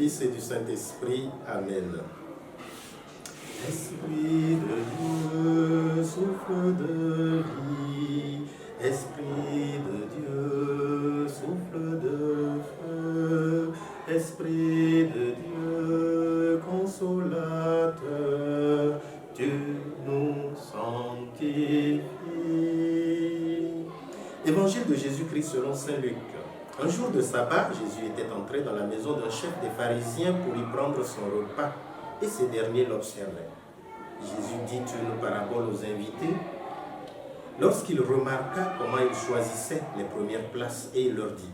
Fils et du Saint-Esprit. Amen. Esprit de Dieu, souffle de vie. Esprit de Dieu, souffle de feu. Esprit de Dieu, consolateur, tu nous sanctifies. Évangile de Jésus-Christ selon saint Luc. Un jour de sabbat, Jésus était entré dans la maison d'un chef des pharisiens pour y prendre son repas, et ces derniers l'observaient. Jésus dit une parabole aux invités. Lorsqu'il remarqua comment ils choisissaient les premières places, et il leur dit: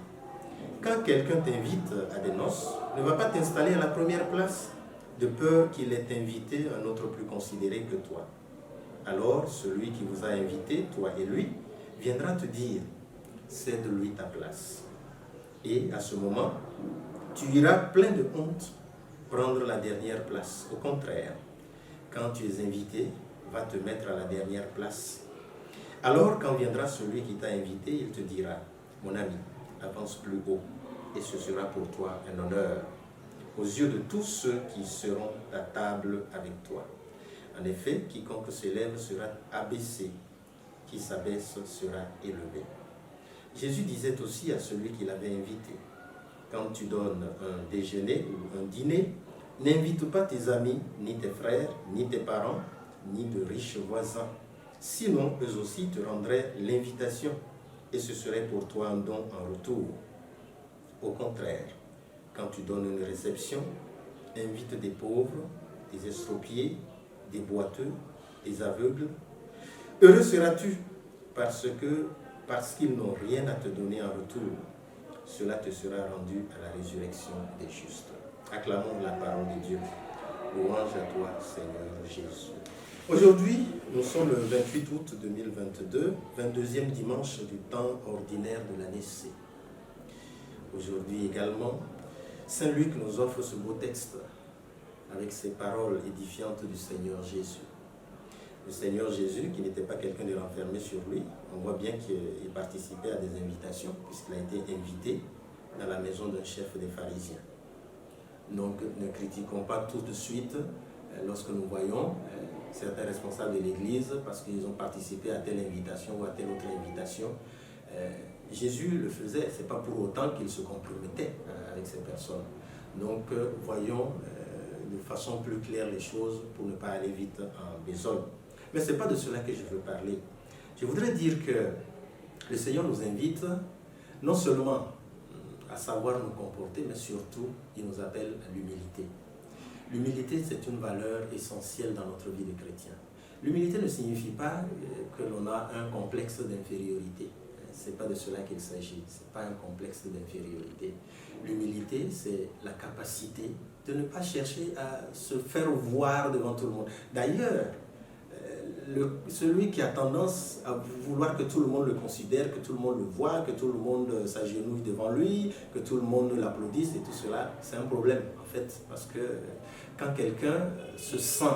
quand quelqu'un t'invite à des noces, ne va pas t'installer à la première place, de peur qu'il ait invité un autre plus considéré que toi. Alors celui qui vous a invité, toi et lui, viendra te dire: cède-lui ta place. Et à ce moment, tu iras plein de honte prendre la dernière place. Au contraire, quand tu es invité, va te mettre à la dernière place. Alors quand viendra celui qui t'a invité, il te dira: mon ami, avance plus haut, et ce sera pour toi un honneur aux yeux de tous ceux qui seront à table avec toi. En effet, quiconque s'élève sera abaissé, qui s'abaisse sera élevé. Jésus disait aussi à celui qui l'avait invité: quand tu donnes un déjeuner ou un dîner, n'invite pas tes amis, ni tes frères, ni tes parents, ni de riches voisins. Sinon, eux aussi te rendraient l'invitation, et ce serait pour toi un don en retour. Au contraire, quand tu donnes une réception, invite des pauvres, des estropiés, des boiteux, des aveugles. Heureux seras-tu, parce qu'ils n'ont rien à te donner en retour. Cela te sera rendu à la résurrection des justes. Acclamons la parole de Dieu. Louange à toi, Seigneur Jésus. Aujourd'hui, nous sommes le 28 août 2022, 22e dimanche du temps ordinaire de l'année C. Aujourd'hui également, saint Luc nous offre ce beau texte avec ces paroles édifiantes du Seigneur Jésus. Le Seigneur Jésus, qui n'était pas quelqu'un de renfermé sur lui, on voit bien qu'il participait à des invitations, puisqu'il a été invité dans la maison d'un chef des pharisiens. Donc, ne critiquons pas tout de suite lorsque nous voyons certains responsables de l'Église, parce qu'ils ont participé à telle invitation ou à telle autre invitation. Jésus le faisait, ce n'est pas pour autant qu'il se compromettait avec ces personnes. Donc, voyons de façon plus claire les choses pour ne pas aller vite en besogne. Mais ce n'est pas de cela que je veux parler. Je voudrais dire que le Seigneur nous invite non seulement à savoir nous comporter, mais surtout, il nous appelle à l'humilité. L'humilité, c'est une valeur essentielle dans notre vie de chrétien. L'humilité ne signifie pas que l'on a un complexe d'infériorité. Ce n'est pas de cela qu'il s'agit. Ce n'est pas un complexe d'infériorité. L'humilité, c'est la capacité de ne pas chercher à se faire voir devant tout le monde. D'ailleurs, celui qui a tendance à vouloir que tout le monde le considère, que tout le monde le voit, que tout le monde s'agenouille devant lui, que tout le monde l'applaudisse et tout cela, c'est un problème en fait, parce que quand quelqu'un se sent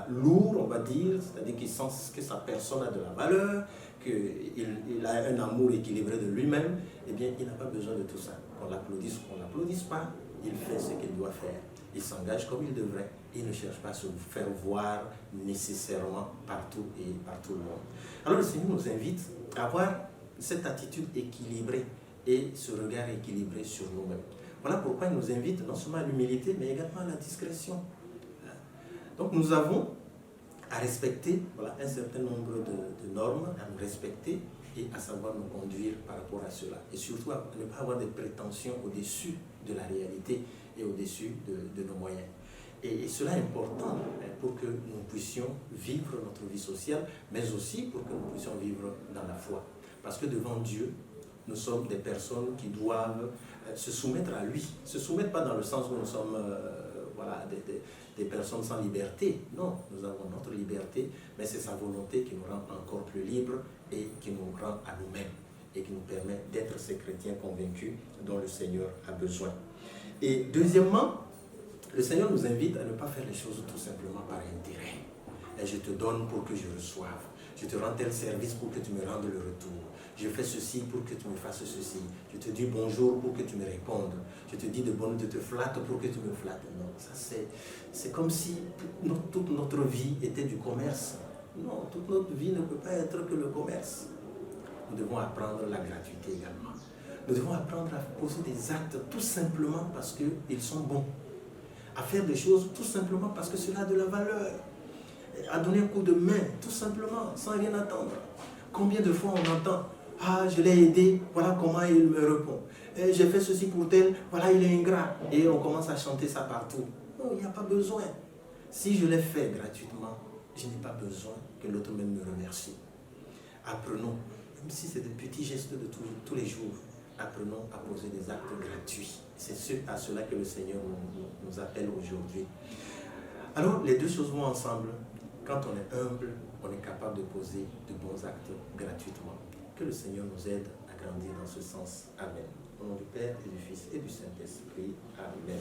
lourd, on va dire, c'est-à-dire qu'il sent que sa personne a de la valeur, qu'il a un amour équilibré de lui-même, eh bien il n'a pas besoin de tout ça. Qu'on l'applaudisse ou qu'on ne l'applaudisse pas, il fait ce qu'il doit faire. Il s'engage comme il devrait. Il ne cherche pas à se faire voir nécessairement partout et par tout le monde. Alors le Seigneur nous invite à avoir cette attitude équilibrée et ce regard équilibré sur nous-mêmes. Voilà pourquoi il nous invite non seulement à l'humilité, mais également à la discrétion. Donc nous avons à respecter un certain nombre de normes, à nous respecter et à savoir nous conduire par rapport à cela. Et surtout à ne pas avoir des prétentions au-dessus de la réalité et au-dessus de nos moyens. Et cela est important pour que nous puissions vivre notre vie sociale, mais aussi pour que nous puissions vivre dans la foi. Parce que devant Dieu, nous sommes des personnes qui doivent se soumettre à lui. Se soumettre pas dans le sens où nous sommes des personnes sans liberté. Non, nous avons notre liberté, mais c'est sa volonté qui nous rend encore plus libres et qui nous rend à nous-mêmes et qui nous permet d'être ces chrétiens convaincus dont le Seigneur a besoin. Et deuxièmement, le Seigneur nous invite à ne pas faire les choses tout simplement par intérêt. Et je te donne pour que je reçoive. Je te rends tel service pour que tu me rendes le retour. Je fais ceci pour que tu me fasses ceci. Je te dis bonjour pour que tu me répondes. Je te dis de bonne, je te flatte pour que tu me flattes. Non, ça c'est comme si toute notre vie était du commerce. Non, toute notre vie ne peut pas être que le commerce. Nous devons apprendre la gratuité également. Nous devons apprendre à poser des actes tout simplement parce qu'ils sont bons. À faire des choses tout simplement parce que cela a de la valeur. À donner un coup de main tout simplement, sans rien attendre. Combien de fois on entend « Ah, je l'ai aidé, voilà comment il me répond. J'ai fait ceci pour tel, voilà il est ingrat. » Et on commence à chanter ça partout. Non, il n'y a pas besoin. Si je l'ai fait gratuitement, je n'ai pas besoin que l'autre même me remercie. Apprenons, même si c'est des petits gestes de tous les jours, apprenons à poser des actes gratuits. C'est à cela que le Seigneur nous appelle aujourd'hui. Alors, les deux choses vont ensemble. Quand on est humble, on est capable de poser de bons actes gratuitement. Que le Seigneur nous aide à grandir dans ce sens. Amen. Au nom du Père et du Fils et du Saint-Esprit. Amen.